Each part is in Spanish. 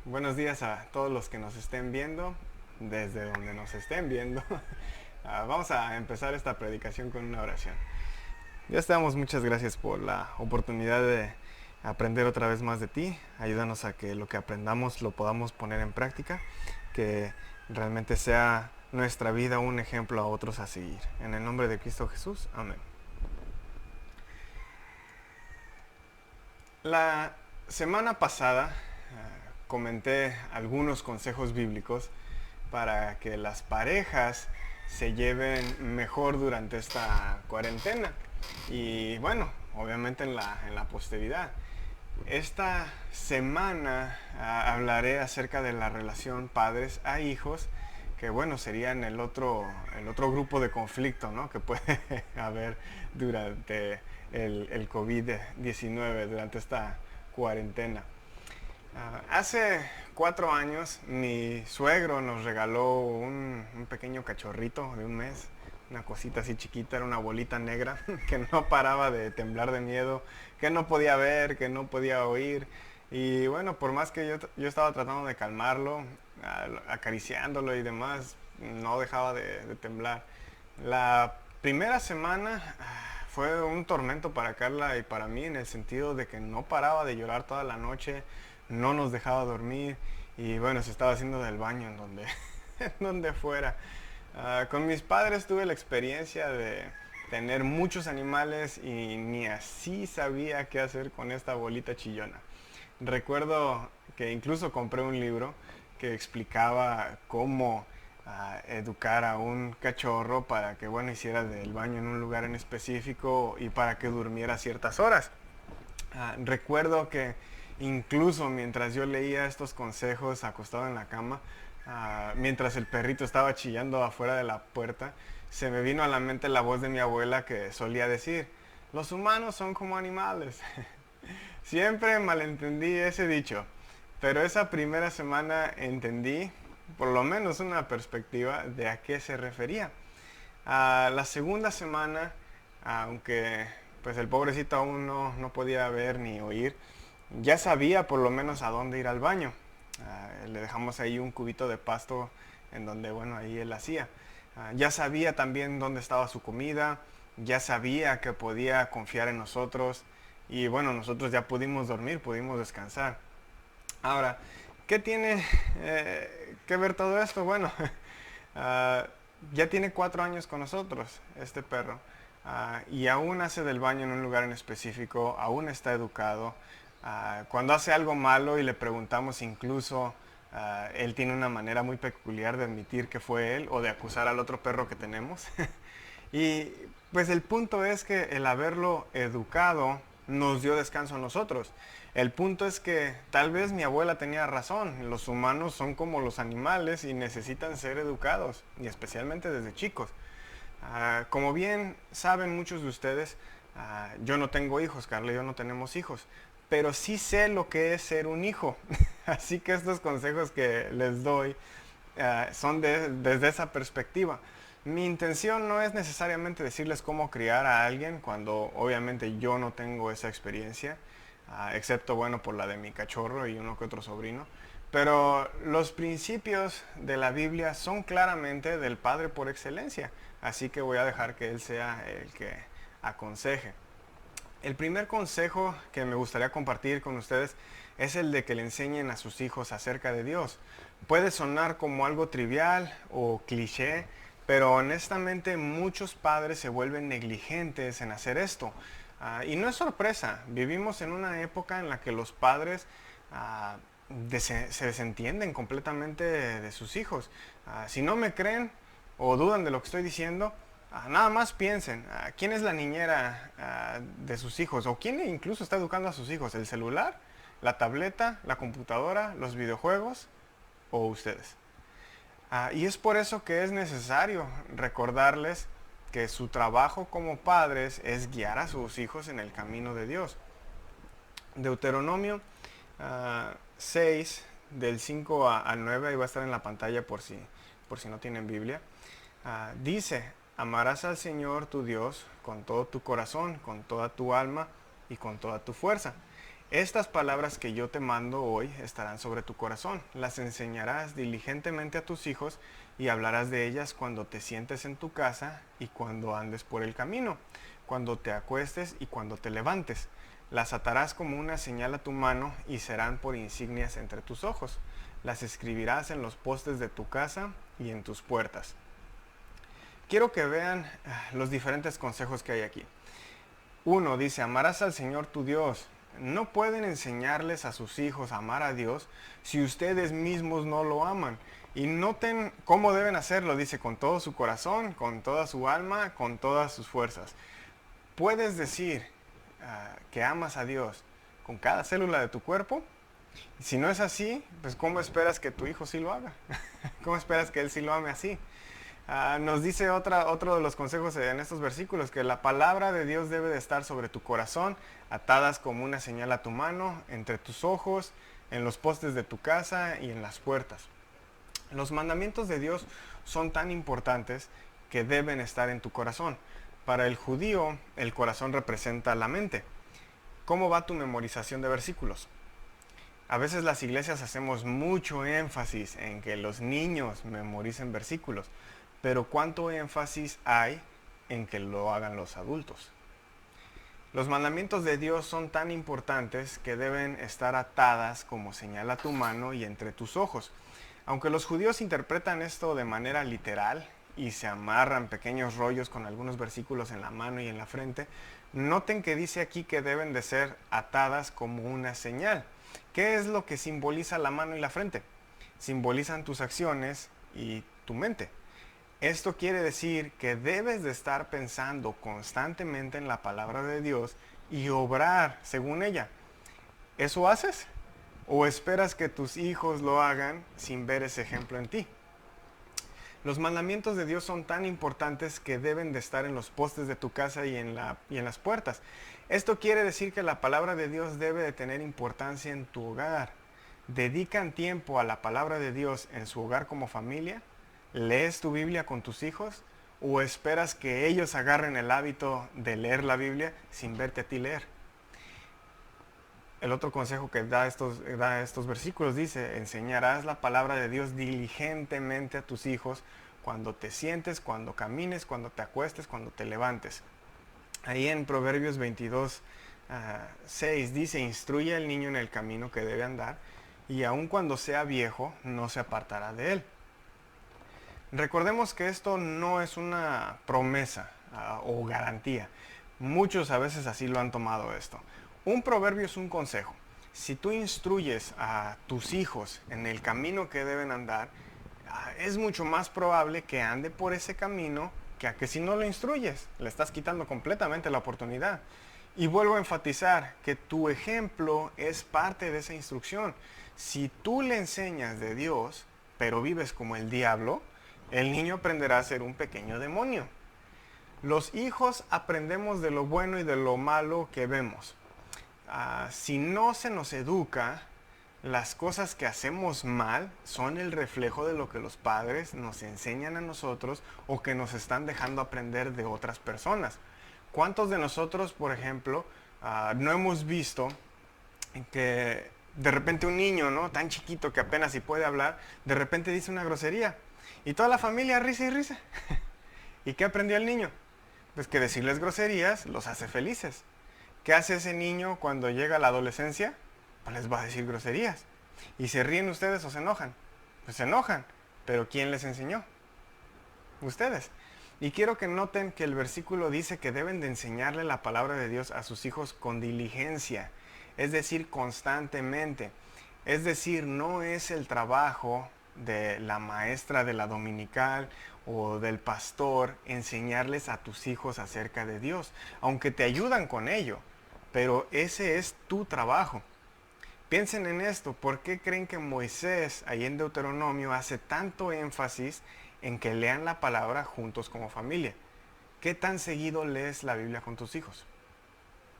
Buenos días a todos los que nos estén viendo, desde donde nos estén viendo. Vamos a empezar esta predicación con una oración. Dios, te damos muchas gracias por la oportunidad de aprender otra vez más de ti. Ayúdanos a que lo que aprendamos lo podamos poner en práctica, que realmente sea nuestra vida un ejemplo a otros a seguir. En el nombre de Cristo Jesús, amén. La semana pasada comenté algunos consejos bíblicos para que las parejas se lleven mejor durante esta cuarentena y bueno, obviamente en la posteridad. Esta semana hablaré acerca de la relación padres a hijos, que bueno, serían el otro grupo de conflicto, ¿no?, que puede haber durante el COVID-19, durante esta cuarentena. Hace 4 años mi suegro nos regaló un pequeño cachorrito de un mes, una cosita así chiquita, era una bolita negra que no paraba de temblar de miedo, que no podía ver, que no podía oír. Y bueno, por más que yo estaba tratando de calmarlo, acariciándolo y demás, no dejaba de temblar. La primera semana fue un tormento para Carla y para mí, en el sentido de que no paraba de llorar toda la noche, no nos dejaba dormir y bueno, se estaba haciendo del baño en donde, en donde fuera. Con mis padres tuve la experiencia de tener muchos animales y ni así sabía qué hacer con esta bolita chillona. Recuerdo que incluso compré un libro que explicaba cómo educar a un cachorro para que bueno, hiciera del baño en un lugar en específico y para que durmiera a ciertas horas. Recuerdo que incluso mientras yo leía estos consejos acostado en la cama, mientras el perrito estaba chillando afuera de la puerta, se me vino a la mente la voz de mi abuela que solía decir: los humanos son como animales. Siempre malentendí ese dicho, pero esa primera semana entendí por lo menos una perspectiva de a qué se refería. La segunda semana, aunque pues el pobrecito aún no podía ver ni oír, ya sabía por lo menos a dónde ir al baño. Le dejamos ahí un cubito de pasto en donde, bueno, ahí él hacía. Ya sabía también dónde estaba su comida, ya sabía que podía confiar en nosotros y bueno, nosotros ya pudimos dormir, pudimos descansar. Ahora, ¿qué tiene que ver todo esto? Bueno, uh, ya tiene 4 años con nosotros, este perro, y aún hace del baño en un lugar en específico, aún está educado. Cuando hace algo malo y le preguntamos incluso, él tiene una manera muy peculiar de admitir que fue él o de acusar al otro perro que tenemos. Y pues el punto es que el haberlo educado nos dio descanso a nosotros. El punto es que tal vez mi abuela tenía razón, los humanos son como los animales y necesitan ser educados, y especialmente desde chicos. Como bien saben muchos de ustedes, yo no tengo hijos, Carla y yo no tenemos hijos, pero sí sé lo que es ser un hijo. Así que estos consejos que les doy son desde esa perspectiva. Mi intención no es necesariamente decirles cómo criar a alguien cuando obviamente yo no tengo esa experiencia, excepto bueno por la de mi cachorro y uno que otro sobrino. Pero los principios de la Biblia son claramente del Padre por excelencia, así que voy a dejar que Él sea el que aconseje. El primer consejo que me gustaría compartir con ustedes es el de que le enseñen a sus hijos acerca de Dios. Puede sonar como algo trivial o cliché, pero honestamente muchos padres se vuelven negligentes en hacer esto. Y no es sorpresa, vivimos en una época en la que los padres se desentienden completamente de sus hijos. Si no me creen o dudan de lo que estoy diciendo, nada más piensen, ¿quién es la niñera de sus hijos? ¿O quién incluso está educando a sus hijos? ¿El celular? ¿La tableta? ¿La computadora? ¿Los videojuegos? ¿O ustedes? Y es por eso que es necesario recordarles que su trabajo como padres es guiar a sus hijos en el camino de Dios. Deuteronomio 6, del 5 al 9, ahí va a estar en la pantalla por si no tienen Biblia. Dice: amarás al Señor tu Dios con todo tu corazón, con toda tu alma y con toda tu fuerza. Estas palabras que yo te mando hoy estarán sobre tu corazón. Las enseñarás diligentemente a tus hijos y hablarás de ellas cuando te sientes en tu casa y cuando andes por el camino, cuando te acuestes y cuando te levantes. Las atarás como una señal a tu mano y serán por insignias entre tus ojos. Las escribirás en los postes de tu casa y en tus puertas. Quiero que vean los diferentes consejos que hay aquí. Uno dice, amarás al Señor tu Dios. No pueden enseñarles a sus hijos a amar a Dios si ustedes mismos no lo aman. Y noten cómo deben hacerlo, dice, con todo su corazón, con toda su alma, con todas sus fuerzas. Puedes decir que amas a Dios con cada célula de tu cuerpo. Si no es así, pues ¿cómo esperas que tu hijo sí lo haga? ¿Cómo esperas que él sí lo ame así? Nos dice otro de los consejos en estos versículos, que la palabra de Dios debe de estar sobre tu corazón, atadas como una señal a tu mano, entre tus ojos, en los postes de tu casa y en las puertas. Los mandamientos de Dios son tan importantes que deben estar en tu corazón. Para el judío, el corazón representa la mente. ¿Cómo va tu memorización de versículos? A veces las iglesias hacemos mucho énfasis en que los niños memoricen versículos, pero ¿cuánto énfasis hay en que lo hagan los adultos? Los mandamientos de Dios son tan importantes que deben estar atadas como señal a tu mano y entre tus ojos. Aunque los judíos interpretan esto de manera literal y se amarran pequeños rollos con algunos versículos en la mano y en la frente, noten que dice aquí que deben de ser atadas como una señal. ¿Qué es lo que simboliza la mano y la frente? Simbolizan tus acciones y tu mente. Esto quiere decir que debes de estar pensando constantemente en la palabra de Dios y obrar según ella. ¿Eso haces? ¿O esperas que tus hijos lo hagan sin ver ese ejemplo en ti? Los mandamientos de Dios son tan importantes que deben de estar en los postes de tu casa y en las puertas. Esto quiere decir que la palabra de Dios debe de tener importancia en tu hogar. ¿Dedican tiempo a la palabra de Dios en su hogar como familia? ¿Lees tu Biblia con tus hijos? ¿O esperas que ellos agarren el hábito de leer la Biblia sin verte a ti leer? El otro consejo que da estos versículos dice, enseñarás la palabra de Dios diligentemente a tus hijos cuando te sientes, cuando camines, cuando te acuestes, cuando te levantes. Ahí en Proverbios 22, 6 dice, instruye al niño en el camino que debe andar y aun cuando sea viejo no se apartará de él. Recordemos que esto no es una promesa o garantía. Muchos a veces así lo han tomado esto. Un proverbio es un consejo. Si tú instruyes a tus hijos en el camino que deben andar, es mucho más probable que ande por ese camino que a que si no lo instruyes, le estás quitando completamente la oportunidad. Y vuelvo a enfatizar que tu ejemplo es parte de esa instrucción. Si tú le enseñas de Dios, pero vives como el diablo, el niño aprenderá a ser un pequeño demonio. Los hijos aprendemos de lo bueno y de lo malo que vemos. Si no se nos educa, las cosas que hacemos mal son el reflejo de lo que los padres nos enseñan a nosotros o que nos están dejando aprender de otras personas. ¿Cuántos de nosotros, por ejemplo, no hemos visto que de repente un niño, ¿no?, tan chiquito que apenas si puede hablar, de repente dice una grosería? Y toda la familia risa y risa. ¿Y qué aprendió el niño? Pues que decirles groserías los hace felices. ¿Qué hace ese niño cuando llega a la adolescencia? Pues les va a decir groserías. ¿Y se ríen ustedes o se enojan? Pues se enojan. ¿Pero quién les enseñó? Ustedes. Y quiero que noten que el versículo dice que deben de enseñarle la palabra de Dios a sus hijos con diligencia. Es decir, constantemente. Es decir, no es el trabajo de la maestra de la dominical o del pastor enseñarles a tus hijos acerca de Dios, aunque te ayudan con ello, pero ese es tu trabajo. Piensen en esto, ¿por qué creen que Moisés, ahí en Deuteronomio, hace tanto énfasis en que lean la palabra juntos como familia? ¿Qué tan seguido lees la Biblia con tus hijos?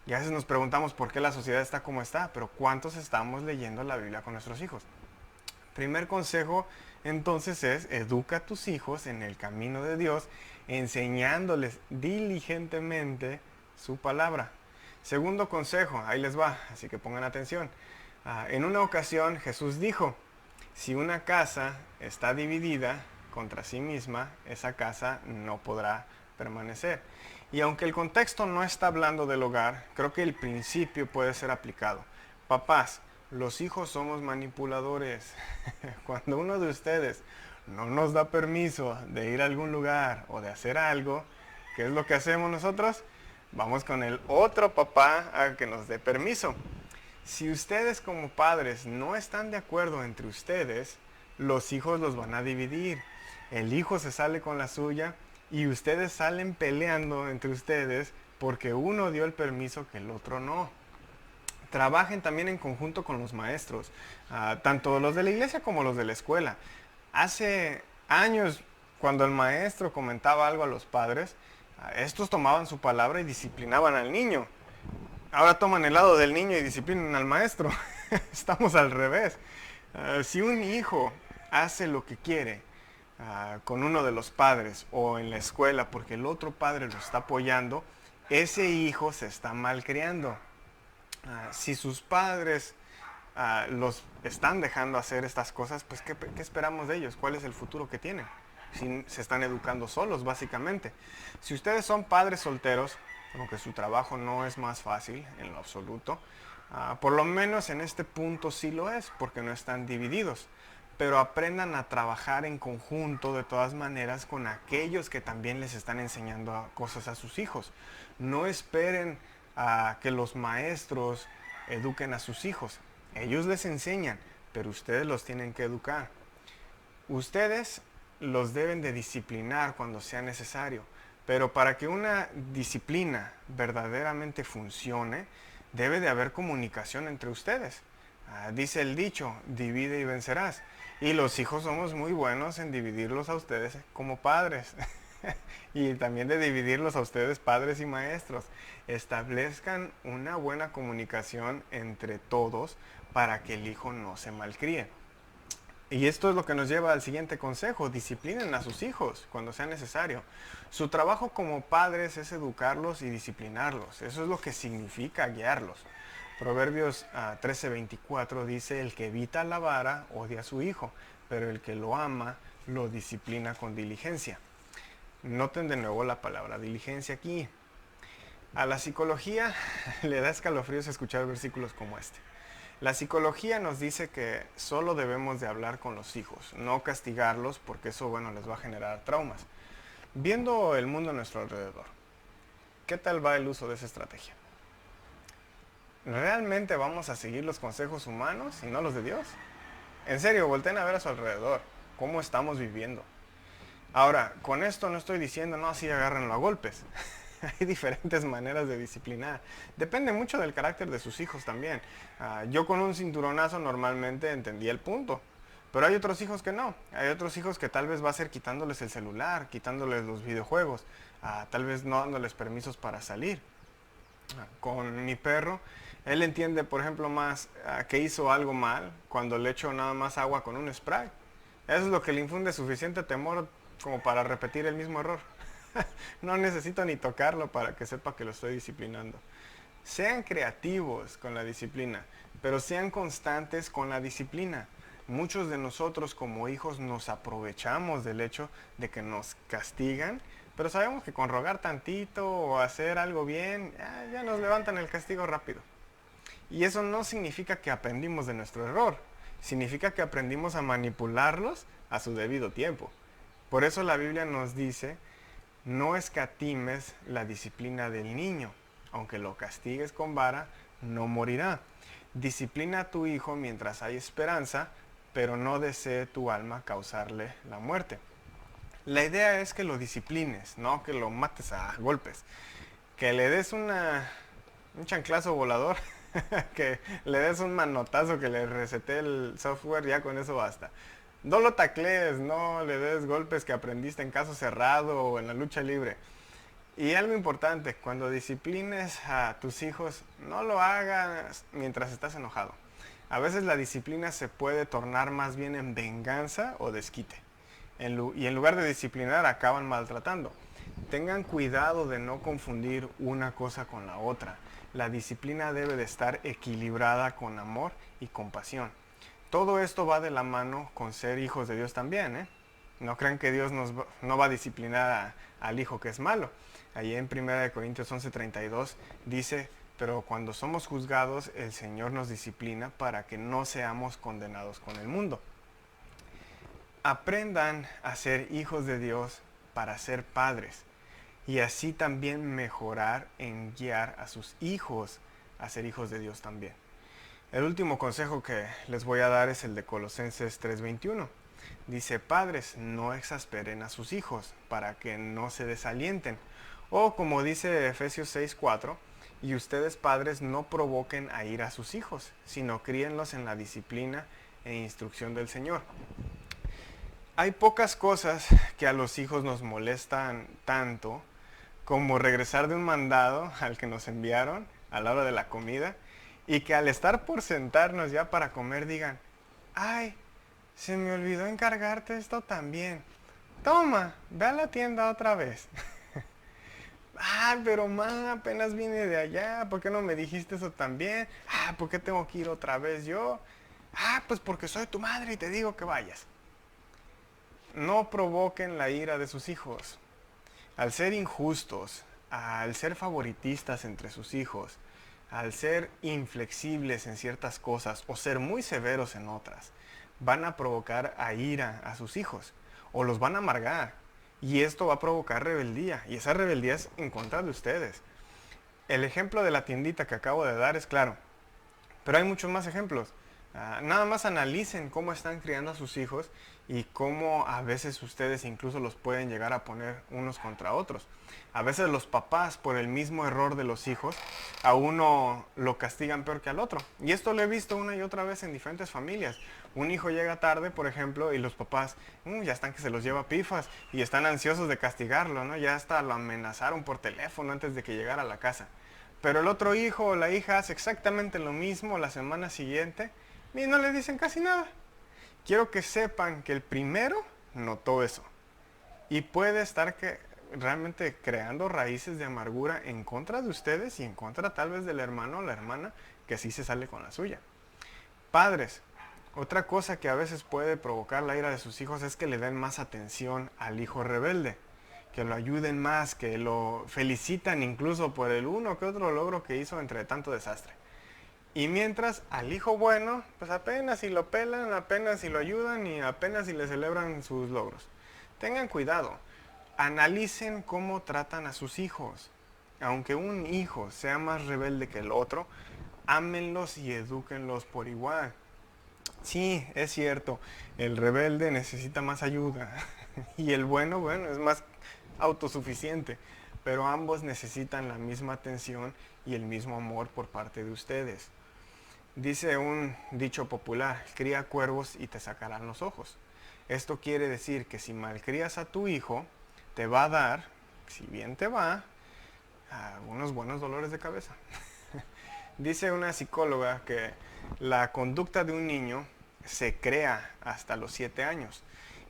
Y a veces nos preguntamos por qué la sociedad está como está, pero ¿cuántos estamos leyendo la Biblia con nuestros hijos? Primer consejo entonces es, educa a tus hijos en el camino de Dios, enseñándoles diligentemente su palabra. Segundo consejo, ahí les va, así que pongan atención. En una ocasión Jesús dijo, si una casa está dividida contra sí misma, esa casa no podrá permanecer. Y aunque el contexto no está hablando del hogar, creo que el principio puede ser aplicado. Papás, los hijos somos manipuladores. Cuando uno de ustedes no nos da permiso de ir a algún lugar o de hacer algo, ¿qué es lo que hacemos nosotros? Vamos con el otro papá a que nos dé permiso. Si ustedes como padres no están de acuerdo entre ustedes, los hijos los van a dividir. El hijo se sale con la suya y ustedes salen peleando entre ustedes porque uno dio el permiso que el otro no. Trabajen también en conjunto con los maestros, tanto los de la iglesia como los de la escuela. Hace años, cuando el maestro comentaba algo a los padres, estos tomaban su palabra y disciplinaban al niño. Ahora toman el lado del niño y disciplinan al maestro. Estamos al revés. Si un hijo hace lo que quiere con uno de los padres o en la escuela porque el otro padre lo está apoyando, ese hijo se está malcriando. Si sus padres los están dejando hacer estas cosas, pues ¿qué esperamos de ellos? ¿Cuál es el futuro que tienen? Si se están educando solos, básicamente. Si ustedes son padres solteros, aunque su trabajo no es más fácil en lo absoluto, por lo menos en este punto sí lo es, porque no están divididos. Pero aprendan a trabajar en conjunto de todas maneras con aquellos que también les están enseñando cosas a sus hijos. No esperen a que los maestros eduquen a sus hijos. Ellos les enseñan, pero ustedes los tienen que educar. Ustedes los deben de disciplinar cuando sea necesario, pero para que una disciplina verdaderamente funcione, debe de haber comunicación entre ustedes. Dice el dicho, divide y vencerás. Y los hijos somos muy buenos en dividirlos a ustedes como padres. Y también de dividirlos a ustedes padres y maestros. Establezcan una buena comunicación entre todos para que el hijo no se malcríe. Y esto es lo que nos lleva al siguiente consejo, disciplinen a sus hijos cuando sea necesario. Su trabajo como padres es educarlos y disciplinarlos, eso es lo que significa guiarlos. Proverbios 13:24 dice, el que evita la vara odia a su hijo, pero el que lo ama lo disciplina con diligencia. Noten de nuevo la palabra diligencia aquí. A la psicología le da escalofríos escuchar versículos como este. La psicología nos dice que solo debemos de hablar con los hijos, no castigarlos porque eso, les va a generar traumas. Viendo el mundo a nuestro alrededor, ¿qué tal va el uso de esa estrategia? ¿Realmente vamos a seguir los consejos humanos y no los de Dios? En serio, volteen a ver a su alrededor, cómo estamos viviendo. Ahora, con esto no estoy diciendo, no, así agárrenlo a golpes. Hay diferentes maneras de disciplinar. Depende mucho del carácter de sus hijos también. Yo con un cinturonazo normalmente entendía el punto. Pero hay otros hijos que no. Hay otros hijos que tal vez va a ser quitándoles el celular, quitándoles los videojuegos, tal vez no dándoles permisos para salir. Con mi perro, él entiende, por ejemplo, más que hizo algo mal cuando le echo nada más agua con un spray. Eso es lo que le infunde suficiente temor como para repetir el mismo error. No necesito ni tocarlo para que sepa que lo estoy disciplinando. Sean creativos con la disciplina, pero sean constantes con la disciplina. Muchos de nosotros como hijos nos aprovechamos del hecho de que nos castigan, pero sabemos que con rogar tantito o hacer algo bien, ya nos levantan el castigo rápido. Y eso no significa que aprendimos de nuestro error, significa que aprendimos a manipularlos a su debido tiempo. Por eso la Biblia nos dice, no escatimes la disciplina del niño, aunque lo castigues con vara, no morirá. Disciplina a tu hijo mientras hay esperanza, pero no desee tu alma causarle la muerte. La idea es que lo disciplines, no que lo mates a golpes. Que le des un chanclazo volador, que le des un manotazo, que le resete el software, ya con eso basta. No lo taclees, no le des golpes que aprendiste en caso cerrado o en la lucha libre. Y algo importante, cuando disciplines a tus hijos, no lo hagas mientras estás enojado. A veces la disciplina se puede tornar más bien en venganza o desquite. Y en lugar de disciplinar, acaban maltratando. Tengan cuidado de no confundir una cosa con la otra. la disciplina debe de estar equilibrada con amor y compasión. Todo esto va de la mano con ser hijos de Dios también, ¿eh? No crean que Dios no va a disciplinar al hijo que es malo. Allí en 1 Corintios 11:32 dice, pero cuando somos juzgados, el Señor nos disciplina para que no seamos condenados con el mundo. Aprendan a ser hijos de Dios para ser padres y así también mejorar en guiar a sus hijos a ser hijos de Dios también. El último consejo que les voy a dar es el de Colosenses 3:21. Dice, padres, no exasperen a sus hijos para que no se desalienten. O como dice Efesios 6:4, y ustedes padres no provoquen a ira a sus hijos, sino críenlos en la disciplina e instrucción del Señor. Hay pocas cosas que a los hijos nos molestan tanto como regresar de un mandado al que nos enviaron a la hora de la comida y que al estar por sentarnos ya para comer digan, ay, se me olvidó encargarte esto también. Toma, ve a la tienda otra vez. Ah, pero ma, apenas vine de allá, ¿por qué no me dijiste eso también? Ah, ¿por qué tengo que ir otra vez yo? Ah, pues porque soy tu madre y te digo que vayas. No provoquen la ira de sus hijos. Al ser injustos, al ser favoritistas entre sus hijos, al ser inflexibles en ciertas cosas o ser muy severos en otras, van a provocar a ira a sus hijos o los van a amargar. Y esto va a provocar rebeldía, y esa rebeldía es en contra de ustedes. El ejemplo de la tiendita que acabo de dar es claro, pero hay muchos más ejemplos. Nada más analicen cómo están criando a sus hijos y cómo a veces ustedes incluso los pueden llegar a poner unos contra otros. A veces los papás, por el mismo error de los hijos, a uno lo castigan peor que al otro. Y esto lo he visto una y otra vez en diferentes familias. Un hijo llega tarde, por ejemplo, y los papás ya están que se los lleva pifas y están ansiosos de castigarlo, ¿no? Ya hasta lo amenazaron por teléfono antes de que llegara a la casa. Pero el otro hijo o la hija hace exactamente lo mismo la semana siguiente y no le dicen casi nada. Quiero que sepan que el primero notó eso y puede estar realmente creando raíces de amargura en contra de ustedes y en contra tal vez del hermano o la hermana que sí se sale con la suya. Padres, otra cosa que a veces puede provocar la ira de sus hijos es que le den más atención al hijo rebelde, que lo ayuden más, que lo felicitan incluso por el uno que otro logro que hizo entre tanto desastre. Y mientras al hijo bueno, pues apenas si lo pelan, apenas si lo ayudan y apenas si le celebran sus logros. Tengan cuidado, analicen cómo tratan a sus hijos. Aunque un hijo sea más rebelde que el otro, ámenlos y edúquenlos por igual. Sí, es cierto, el rebelde necesita más ayuda y el bueno, es más autosuficiente, pero ambos necesitan la misma atención y el mismo amor por parte de ustedes. Dice un dicho popular, cría cuervos y te sacarán los ojos. Esto quiere decir que si malcrías a tu hijo, te va a dar, si bien te va, unos buenos dolores de cabeza. Dice una psicóloga que la conducta de un niño se crea hasta los 7 años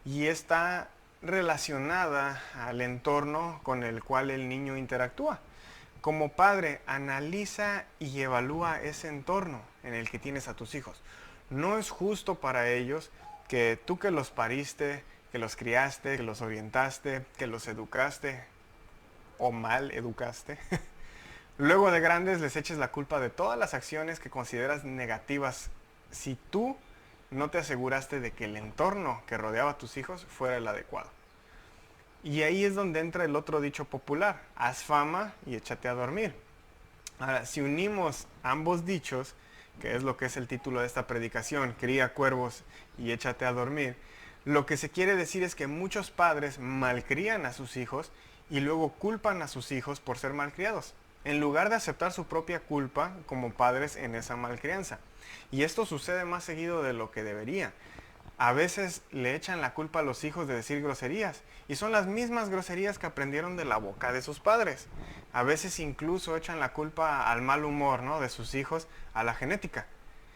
y está relacionada al entorno con el cual el niño interactúa. Como padre, analiza y evalúa ese entorno en el que tienes a tus hijos. No es justo para ellos que tú que los pariste, que los criaste, que los orientaste, que los educaste o mal educaste, luego de grandes les eches la culpa de todas las acciones que consideras negativas si tú no te aseguraste de que el entorno que rodeaba a tus hijos fuera el adecuado. Y ahí es donde entra el otro dicho popular, haz fama y échate a dormir. Ahora, si unimos ambos dichos, que es lo que es el título de esta predicación, cría cuervos y échate a dormir, lo que se quiere decir es que muchos padres malcrían a sus hijos y luego culpan a sus hijos por ser malcriados, en lugar de aceptar su propia culpa como padres en esa malcrianza. Y esto sucede más seguido de lo que debería. A veces le echan la culpa a los hijos de decir groserías y son las mismas groserías que aprendieron de la boca de sus padres. A veces incluso echan la culpa al mal humor, ¿no?, de sus hijos a la genética.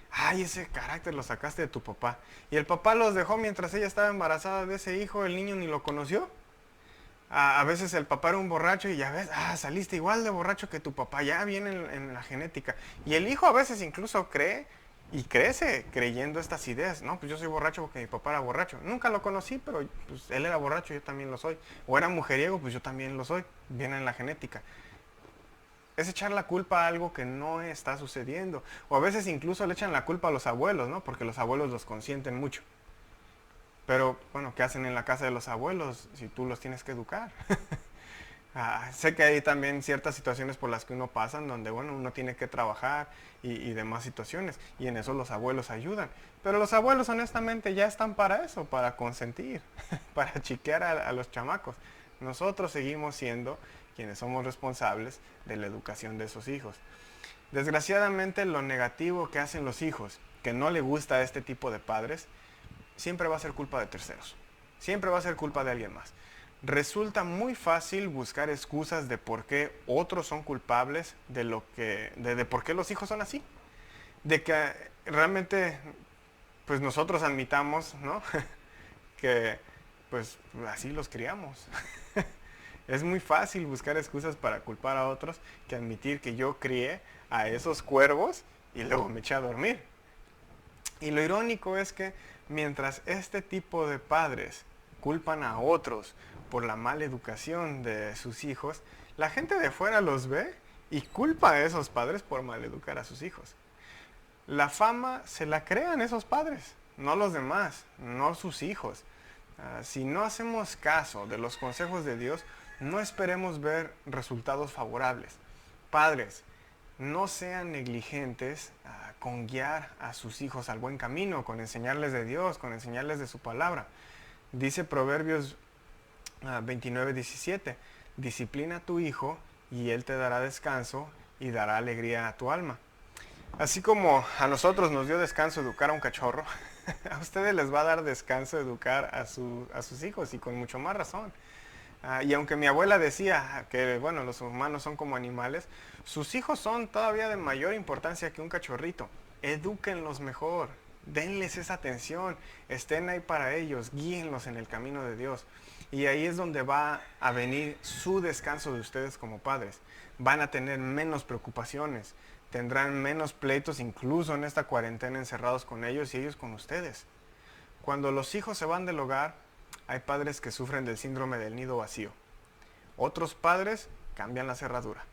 Ay, ese carácter lo sacaste de tu papá. Y el papá los dejó mientras ella estaba embarazada de ese hijo, el niño ni lo conoció. A veces el papá era un borracho y ya ves, saliste igual de borracho que tu papá, ya viene en la genética. Y el hijo a veces incluso cree y crece creyendo estas ideas. No, pues yo soy borracho porque mi papá era borracho. Nunca lo conocí, pero pues, él era borracho, yo también lo soy. O era mujeriego, pues yo también lo soy. Viene en la genética. Es echar la culpa a algo que no está sucediendo. O a veces incluso le echan la culpa a los abuelos, ¿no? Porque los abuelos los consienten mucho. Pero bueno, ¿qué hacen en la casa de los abuelos si tú los tienes que educar? Sé que hay también ciertas situaciones por las que uno pasa, donde bueno, uno tiene que trabajar y demás situaciones, y en eso los abuelos ayudan. Pero los abuelos honestamente ya están para eso, para consentir, para chiquear a los chamacos. Nosotros seguimos siendo quienes somos responsables de la educación de esos hijos. Desgraciadamente lo negativo que hacen los hijos, que no le gusta a este tipo de padres, siempre va a ser culpa de terceros. Siempre va a ser culpa de alguien más. Resulta muy fácil buscar excusas de por qué otros son culpables de por qué los hijos son así. De que realmente pues nosotros admitamos, ¿no? que pues así los criamos. Es muy fácil buscar excusas para culpar a otros que admitir que yo crié a esos cuervos y luego me eché a dormir. Y lo irónico es que mientras este tipo de padres culpan a otros por la mala educación de sus hijos, la gente de fuera los ve y culpa a esos padres por maleducar a sus hijos. La fama se la crean esos padres, no los demás, no sus hijos. Si no hacemos caso de los consejos de Dios, no esperemos ver resultados favorables. Padres, no sean negligentes con guiar a sus hijos al buen camino, con enseñarles de Dios, con enseñarles de su palabra. Dice Proverbios 29:17, disciplina a tu hijo y él te dará descanso y dará alegría a tu alma. Así como a nosotros nos dio descanso educar a un cachorro, a ustedes les va a dar descanso educar a sus hijos, y con mucho más razón. Y aunque mi abuela decía que bueno, los humanos son como animales, sus hijos son todavía de mayor importancia que un cachorrito. Edúquenlos mejor, denles esa atención, estén ahí para ellos, guíenlos en el camino de Dios. Y ahí es donde va a venir su descanso de ustedes como padres. Van a tener menos preocupaciones, tendrán menos pleitos incluso en esta cuarentena encerrados con ellos y ellos con ustedes. Cuando los hijos se van del hogar, hay padres que sufren del síndrome del nido vacío. Otros padres cambian la cerradura.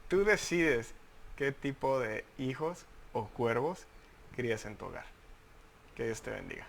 Tú decides qué tipo de hijos o cuervos crías en tu hogar. Que Dios te bendiga.